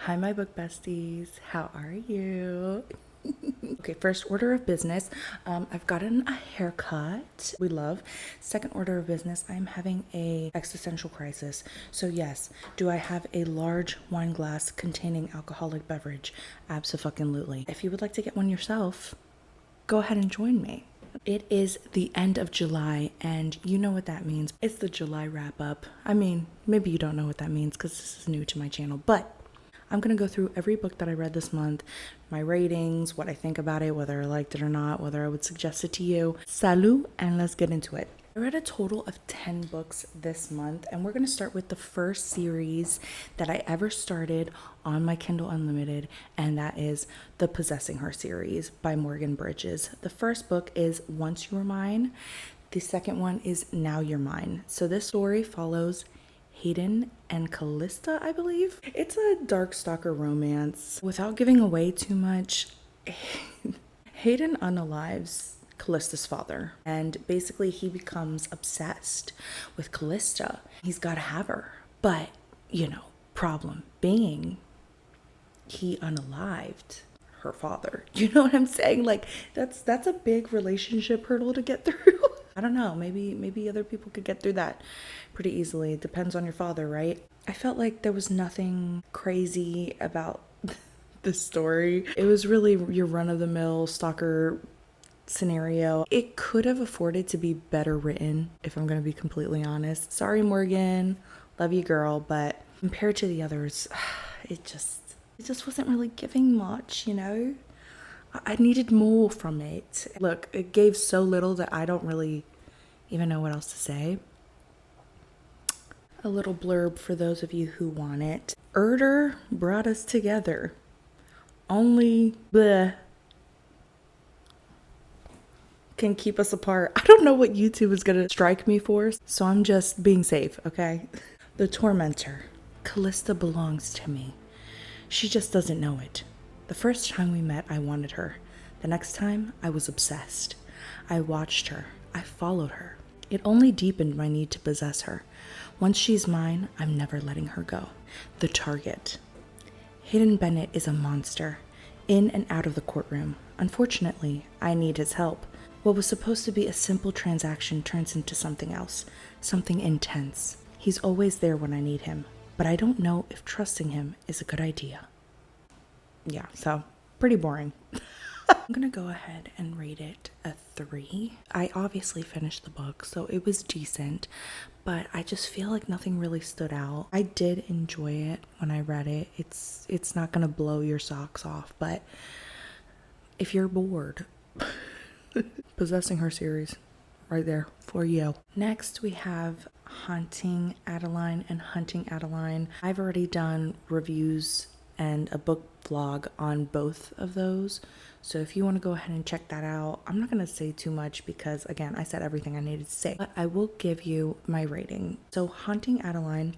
Hi, my book besties. How are you? Okay, first order of business. I've gotten a haircut. We love. Second order of business. I'm having a existential crisis. So yes, do I have a large wine glass containing alcoholic beverage? Absolutely. If you would like to get one yourself, go ahead and join me. It is the end of July, and you know what that means. It's the July wrap up. I mean, maybe you don't know what that means because this is new to my channel, but I'm going to go through every book that I read this month, my ratings, what I think about it, whether I liked it or not, whether I would suggest it to you. Salut, and let's get into it. I read a total of 10 books this month, and we're going to start with the first series that I ever started on my Kindle Unlimited, and that is the Possessing Her series by Morgan Bridges. The first book is Once You Were Mine. The second one is Now You're Mine. So this story follows Hayden and Callista, I believe. It's a dark stalker romance. Without giving away too much, Hayden unalives Callista's father, and basically he becomes obsessed with Callista. He's got to have her, but problem being he unalived her father. You know what I'm saying? Like that's a big relationship hurdle to get through. I don't know, maybe other people could get through that pretty easily. It depends on your father, right? I felt like there was nothing crazy about the story. It was really your run-of-the-mill stalker scenario. It could have afforded to be better written, if I'm going to be completely honest. Sorry, Morgan. Love you, girl, but compared to the others, it just wasn't really giving much, I needed more from it. Look, it gave so little that I don't really even know what else to say. A little blurb for those of you who want it. Erder brought us together. Only bleh can keep us apart. I don't know what YouTube is going to strike me for, so I'm just being safe, okay? The tormentor. Callista belongs to me. She just doesn't know it. The first time we met, I wanted her. The next time, I was obsessed. I watched her. I followed her. It only deepened my need to possess her. Once she's mine, I'm never letting her go. The target. Hayden Bennett is a monster, in and out of the courtroom. Unfortunately, I need his help. What was supposed to be a simple transaction turns into something else, something intense. He's always there when I need him, but I don't know if trusting him is a good idea. Yeah, so pretty boring. I'm gonna go ahead and rate it a 3. I obviously finished the book, so it was decent, but I just feel like nothing really stood out. I did enjoy it when I read it. It's not gonna blow your socks off, but if you're bored, Possessing Her series right there for you. Next we have Haunting Adeline and Hunting Adeline. I've already done reviews and a book vlog on both of those, so if you want to go ahead and check that out. I'm not going to say too much because again, I said everything I needed to say, but I will give you my rating. So Haunting Adeline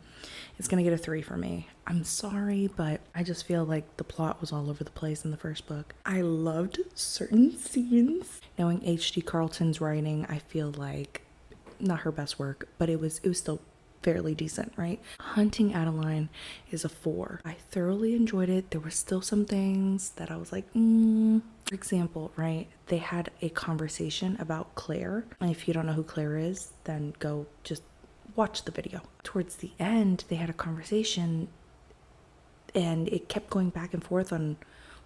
is going to get a 3 for me. I'm sorry, but I just feel like the plot was all over the place in the first book. I loved certain scenes. Knowing H.D. Carlton's writing, I feel like not her best work, but it was still fairly decent, right? Hunting Adeline is a 4. I thoroughly enjoyed it. There were still some things that I was like, For example, right? They had a conversation about Claire. And if you don't know who Claire is, then go just watch the video. Towards the end, they had a conversation and it kept going back and forth on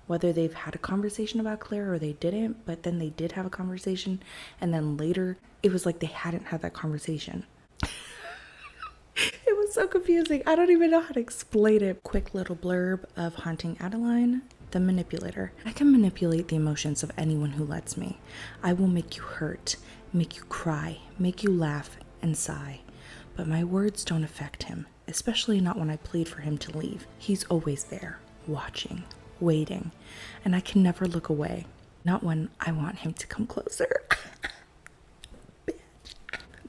whether they've had a conversation about Claire or they didn't, but then they did have a conversation, and then later it was like they hadn't had that conversation. It was so confusing. I don't even know how to explain it. Quick little blurb of Haunting Adeline. The manipulator. I can manipulate the emotions of anyone who lets me. I will make you hurt, make you cry, make you laugh and sigh. But my words don't affect him, especially not when I plead for him to leave. He's always there, watching, waiting, and I can never look away. Not when I want him to come closer.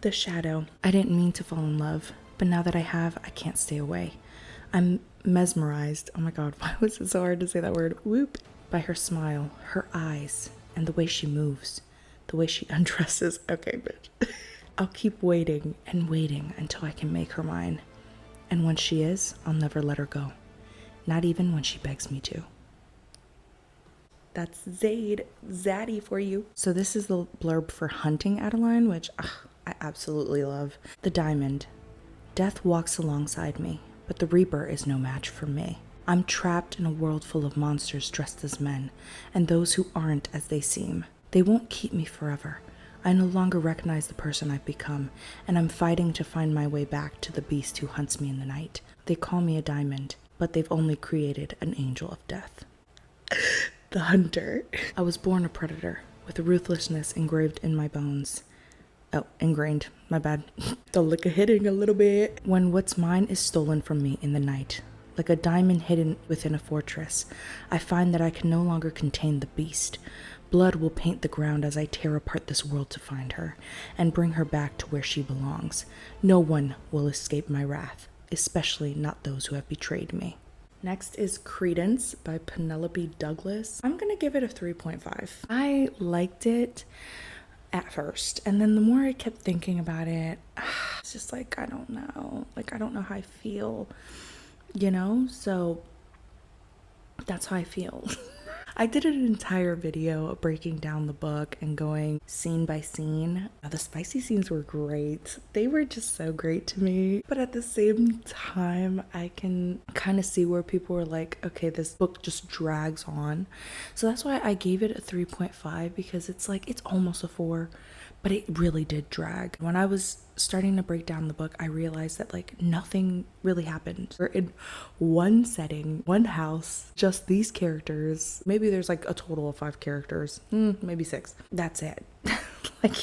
The shadow. I didn't mean to fall in love, but now that I have, I can't stay away. I'm mesmerized. Oh my god, why was it so hard to say that word? Whoop. By her smile, her eyes, and the way she moves, the way she undresses. Okay, bitch. I'll keep waiting and waiting until I can make her mine. And once she is, I'll never let her go. not even when she begs me to. That's Zaddy for you. So this is the blurb for Hunting Adeline, which I absolutely love. The diamond. Death walks alongside me, but the Reaper is no match for me. I'm trapped in a world full of monsters dressed as men, and those who aren't as they seem. They won't keep me forever. I no longer recognize the person I've become, and I'm fighting to find my way back to the beast who hunts me in the night. They call me a diamond, but they've only created an angel of death. The Hunter. I was born a predator, with ruthlessness engraved in my bones. Oh, ingrained. My bad. The lick of hitting a little bit. When what's mine is stolen from me in the night, like a diamond hidden within a fortress, I find that I can no longer contain the beast. Blood will paint the ground as I tear apart this world to find her, and bring her back to where she belongs. No one will escape my wrath, especially not those who have betrayed me. Next is Credence by Penelope Douglas. I'm gonna give it a 3.5. I liked it at first, and then the more I kept thinking about it, it's just like, I don't know. Like, I don't know how I feel, you know? So that's how I feel. I did an entire video breaking down the book and going scene by scene. The spicy scenes were great. They were just so great to me. But at the same time, I can kind of see where people were like, okay, this book just drags on. So that's why I gave it a 3.5, because it's like, it's almost a 4. But it really did drag. When I was starting to break down the book, I realized that like nothing really happened. We're in one setting, one house, just these characters. Maybe there's like a total of 5 characters, maybe 6. That's it. Like,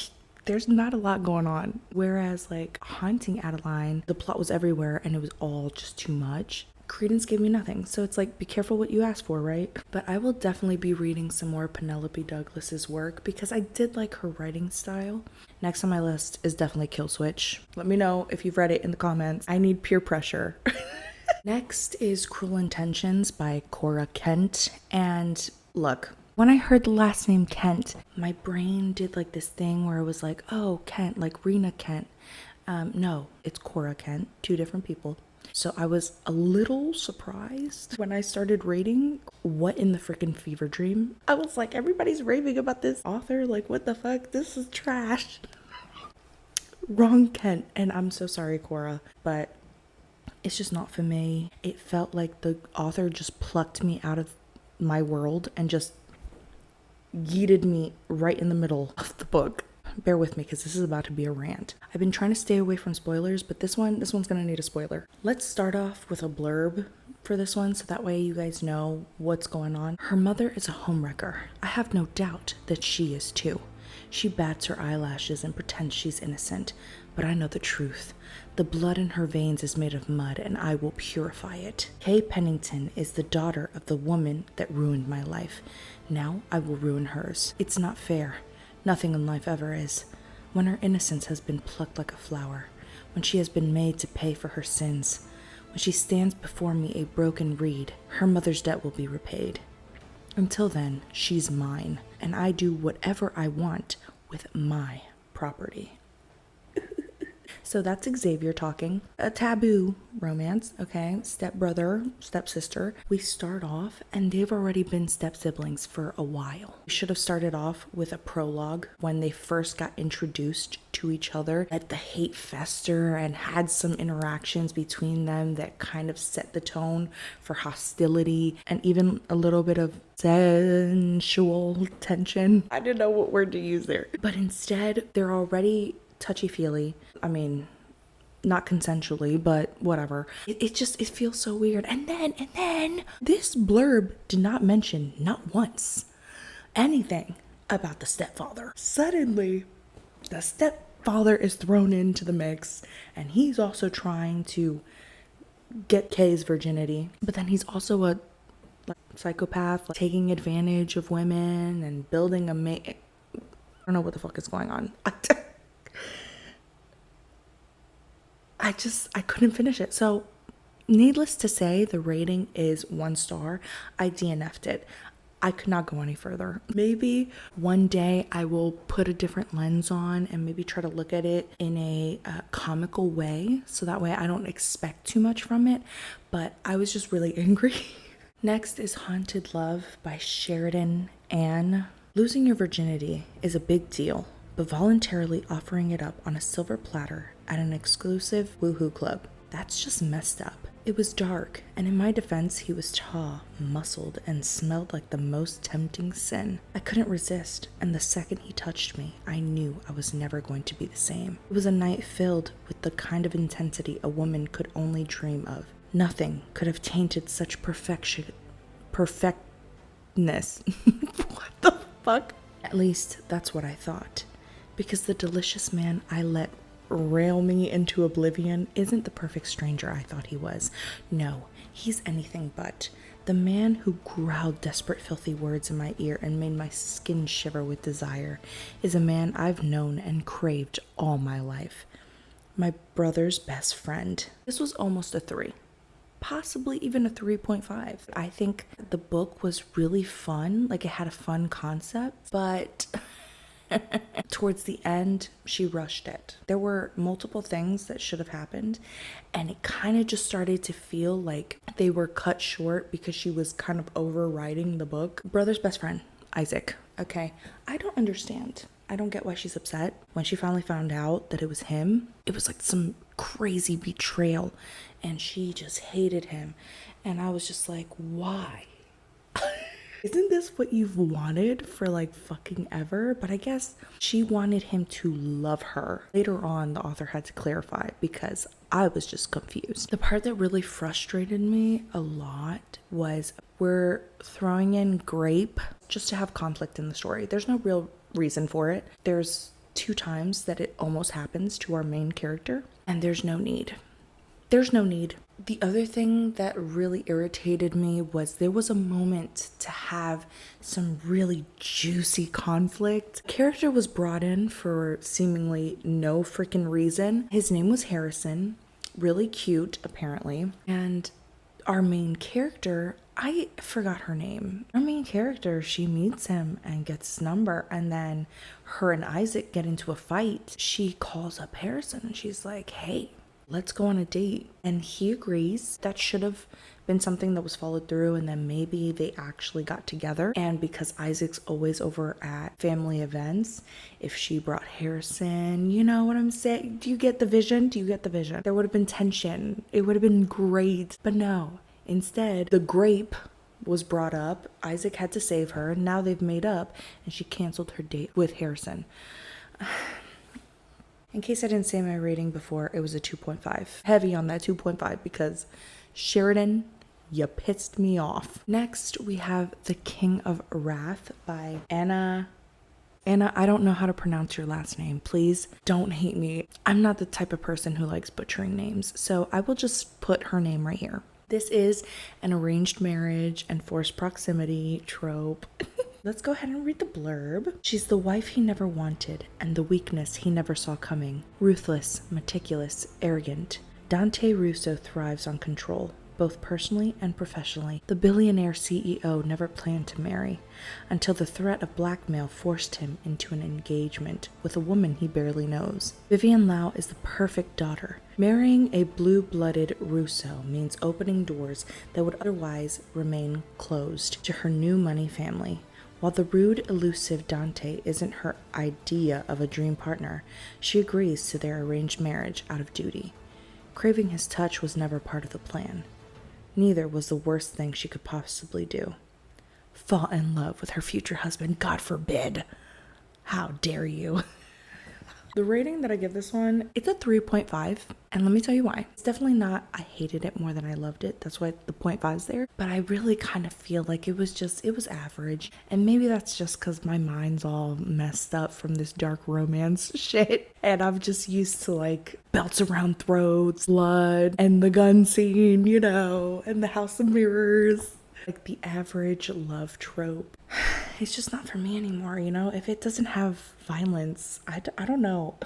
there's not a lot going on. Whereas like Haunting Adeline, the plot was everywhere and it was all just too much. Credence gave me nothing. So it's like, be careful what you ask for, right? But I will definitely be reading some more Penelope Douglas's work because I did like her writing style. Next on my list is definitely Kill Switch. Let me know if you've read it in the comments. I need peer pressure. Next is Cruel Intentions by Cora Kent. And look, when I heard the last name Kent, my brain did like this thing where it was like, oh, Kent, like Rena Kent. No, it's Cora Kent, 2 different people. So I was a little surprised when I started reading What in the Frickin' Fever Dream. I was like, everybody's raving about this author. Like, what the fuck? This is trash. Wrong Kent. And I'm so sorry, Cora, but it's just not for me. It felt like the author just plucked me out of my world and just yeeted me right in the middle of the book. Bear with me because this is about to be a rant. I've been trying to stay away from spoilers, but this one's gonna need a spoiler. Let's start off with a blurb for this one so that way you guys know what's going on. Her mother is a homewrecker. I have no doubt that she is too. She bats her eyelashes and pretends she's innocent, but I know the truth. The blood in her veins is made of mud and I will purify it. Kay Pennington is the daughter of the woman that ruined my life. Now I will ruin hers. It's not fair. Nothing in life ever is. When her innocence has been plucked like a flower, when she has been made to pay for her sins, when she stands before me a broken reed, her mother's debt will be repaid. Until then, she's mine, and I do whatever I want with my property. So that's Xavier talking. A taboo romance, okay? Stepbrother, stepsister. We start off and they've already been step-siblings for a while. We should have started off with a prologue when they first got introduced to each other. Let the hate fester and had some interactions between them that kind of set the tone for hostility and even a little bit of sensual tension. I didn't know what word to use there. But instead, they're already touchy-feely. I mean, not consensually, but whatever. It feels so weird. And then this blurb did not mention, not once, anything about the stepfather. Suddenly, the stepfather is thrown into the mix, and he's also trying to get Kay's virginity. But then he's also a psychopath, taking advantage of women and building I don't know what the fuck is going on. I couldn't finish it. So needless to say, the rating is 1 star. I DNF'd it. I could not go any further. Maybe one day I will put a different lens on and maybe try to look at it in a comical way, so that way I don't expect too much from it. But I was just really angry. Next is Haunted Love by Sheridan Ann. Losing your virginity is a big deal, but voluntarily offering it up on a silver platter at an exclusive woohoo club, that's just messed up. It was dark, and in my defense, he was tall, muscled, and smelled like the most tempting sin. I couldn't resist, and the second he touched me, I knew I was never going to be the same. It was a night filled with the kind of intensity a woman could only dream of. Nothing could have tainted such perfectness. What the fuck? At least, that's what I thought. Because the delicious man I let rail me into oblivion isn't the perfect stranger I thought he was. No, he's anything but. The man who growled desperate, filthy words in my ear and made my skin shiver with desire is a man I've known and craved all my life. My brother's best friend. This was almost a 3. Possibly even a 3.5. I think the book was really fun. Like, it had a fun concept, but towards the end, she rushed it. There were multiple things that should have happened, and it kind of just started to feel like they were cut short because she was kind of overriding the book. Brother's best friend, Isaac. Okay, I don't understand. I don't get why she's upset. When she finally found out that it was him, it was like some crazy betrayal, and she just hated him. And I was just like, why? Isn't this what you've wanted for like fucking ever? But I guess she wanted him to love her. Later on, the author had to clarify because I was just confused. The part that really frustrated me a lot was we're throwing in Grape just to have conflict in the story. There's no real reason for it. There's 2 times that it almost happens to our main character, and there's no need. There's no need. The other thing that really irritated me was there was a moment to have some really juicy conflict. The character was brought in for seemingly no freaking reason. His name was Harrison. Really cute, apparently. And our main character, I forgot her name. Our main character, she meets him and gets his number, and then her and Isaac get into a fight. She calls up Harrison and she's like, hey, let's go on a date. And he agrees. That should have been something that was followed through, and then maybe they actually got together. And because Isaac's always over at family events, if she brought Harrison, you know what I'm saying? Do you get the vision? Do you get the vision? There would have been tension. It would have been great. But no, instead, the Grape was brought up. Isaac had to save her, and now they've made up, and she canceled her date with Harrison. In case I didn't say my rating before, it was a 2.5. Heavy on that 2.5 because Sheridan, you pissed me off. Next, we have The King of Wrath by Anna. Anna, I don't know how to pronounce your last name. Please don't hate me. I'm not the type of person who likes butchering names, so I will just put her name right here. This is an arranged marriage and forced proximity trope. Let's go ahead and read the blurb. She's the wife he never wanted and the weakness he never saw coming. Ruthless, meticulous, arrogant. Dante Russo thrives on control, both personally and professionally. The billionaire CEO never planned to marry until the threat of blackmail forced him into an engagement with a woman he barely knows. Vivian Lau is the perfect daughter. Marrying a blue-blooded Russo means opening doors that would otherwise remain closed to her new money family. While the rude, elusive Dante isn't her idea of a dream partner, she agrees to their arranged marriage out of duty. Craving his touch was never part of the plan. Neither was the worst thing she could possibly do. Fall in love with her future husband, God forbid. How dare you? The rating that I give this one, it's a 3.5, and let me tell you why. It's definitely not, I hated it more than I loved it. That's why the 0.5 is there. But I really kind of feel like it was average. And maybe that's just because my mind's all messed up from this dark romance shit. And I'm just used to like belts around throats, blood, and the gun scene, you know, and the House of Mirrors. Like the average love trope. It's just not for me anymore, you know? If it doesn't have violence, I don't know.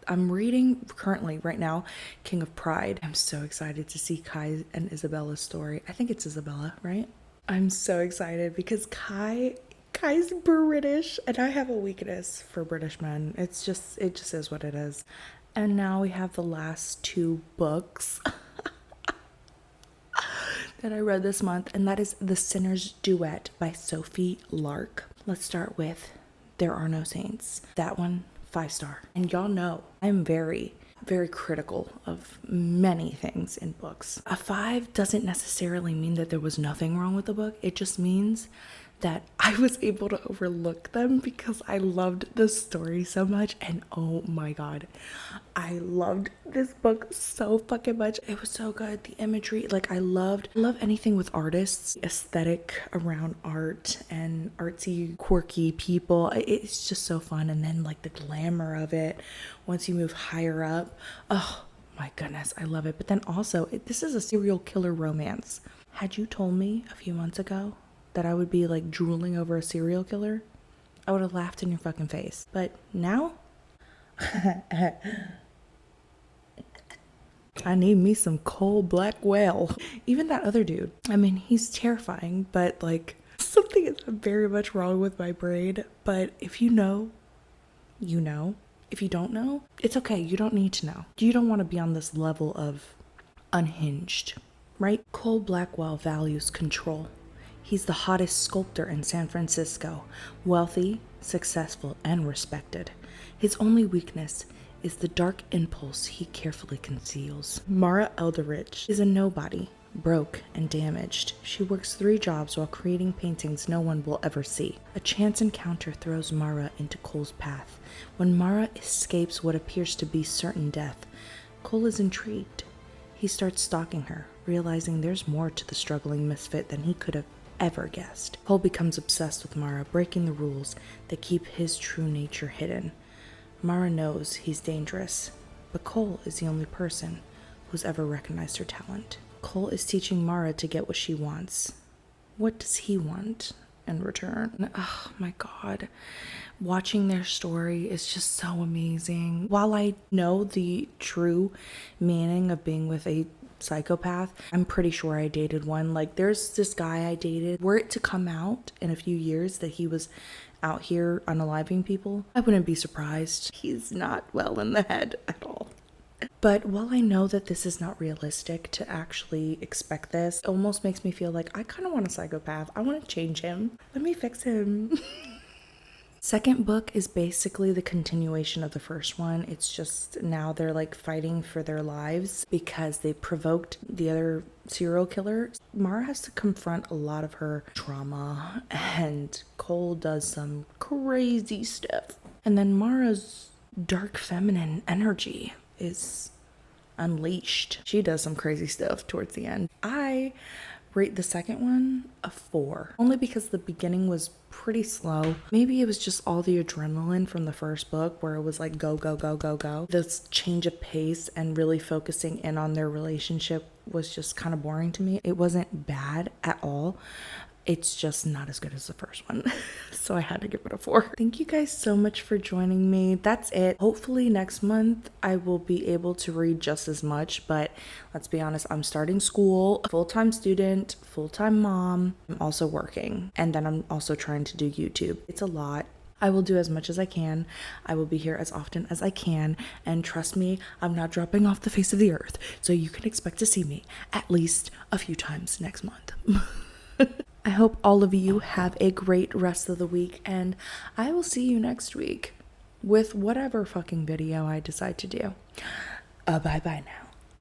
I'm reading currently, right now, King of Pride. I'm so excited to see Kai and Isabella's story. I think it's Isabella, right? I'm so excited because Kai's British and I have a weakness for British men. It just is what it is. And now we have the last 2 books that I read this month, and that is The Sinner's Duet by Sophie Lark. Let's start with There Are No Saints. That one, 5-star. And y'all know I'm very, very critical of many things in books. A 5 doesn't necessarily mean that there was nothing wrong with the book. It just means that I was able to overlook them because I loved the story so much. And oh my god, I loved this book so fucking much. It was so good. The imagery, like I love anything with artists, aesthetic around art and artsy, quirky people. It's just so fun. And then like the glamour of it once you move higher up. Oh my goodness, I love it. But then also, this is a serial killer romance. Had you told me a few months ago that I would be like drooling over a serial killer, I would have laughed in your fucking face. But now, I need me some cold black whale. Even that other dude, I mean, he's terrifying, but like something is very much wrong with my brain. But if you know, you know. If you don't know, it's okay. You don't need to know. You don't want to be on this level of unhinged, right? Cole Blackwell values control. He's the hottest sculptor in San Francisco, wealthy, successful, and respected. His only weakness is the dark impulse he carefully conceals. Mara Elderich is a nobody, broke and damaged. She works 3 jobs while creating paintings no one will ever see. A chance encounter throws Mara into Cole's path. When Mara escapes what appears to be certain death, Cole is intrigued. He starts stalking her, realizing there's more to the struggling misfit than he could have ever guessed. Cole becomes obsessed with Mara, breaking the rules that keep his true nature hidden. Mara knows he's dangerous, but Cole is the only person who's ever recognized her talent. Cole is teaching Mara to get what she wants. What does he want in return? Oh my god. Watching their story is just so amazing. While I know the true meaning of being with a psychopath, I'm pretty sure I dated one. Like there's this guy I dated, were it to come out in a few years that he was out here unaliving people, I wouldn't be surprised. He's not well in the head at all. But while I know that this is not realistic to actually expect this, it almost makes me feel like I kind of want a psychopath. I want to change him. Let me fix him. Second book is basically the continuation of the first one. It's just now they're like fighting for their lives because they provoked the other serial killer. Mara has to confront a lot of her trauma and Cole does some crazy stuff. And then Mara's dark feminine energy is unleashed. She does some crazy stuff towards the end. I rate the second one a 4, only because the beginning was pretty slow. Maybe it was just all the adrenaline from the first book where it was like go, go, go, go, go. This change of pace and really focusing in on their relationship was just kind of boring to me. It wasn't bad at all. It's just not as good as the first one. So I had to give it a 4. Thank you guys so much for joining me. That's it. Hopefully next month I will be able to read just as much, but let's be honest, I'm starting school, full-time student, full-time mom. I'm also working, and then I'm also trying to do YouTube. It's a lot. I will do as much as I can. I will be here as often as I can. And trust me, I'm not dropping off the face of the earth. So you can expect to see me at least a few times next month. I hope all of you have a great rest of the week, and I will see you next week with whatever fucking video I decide to do. Bye-bye now.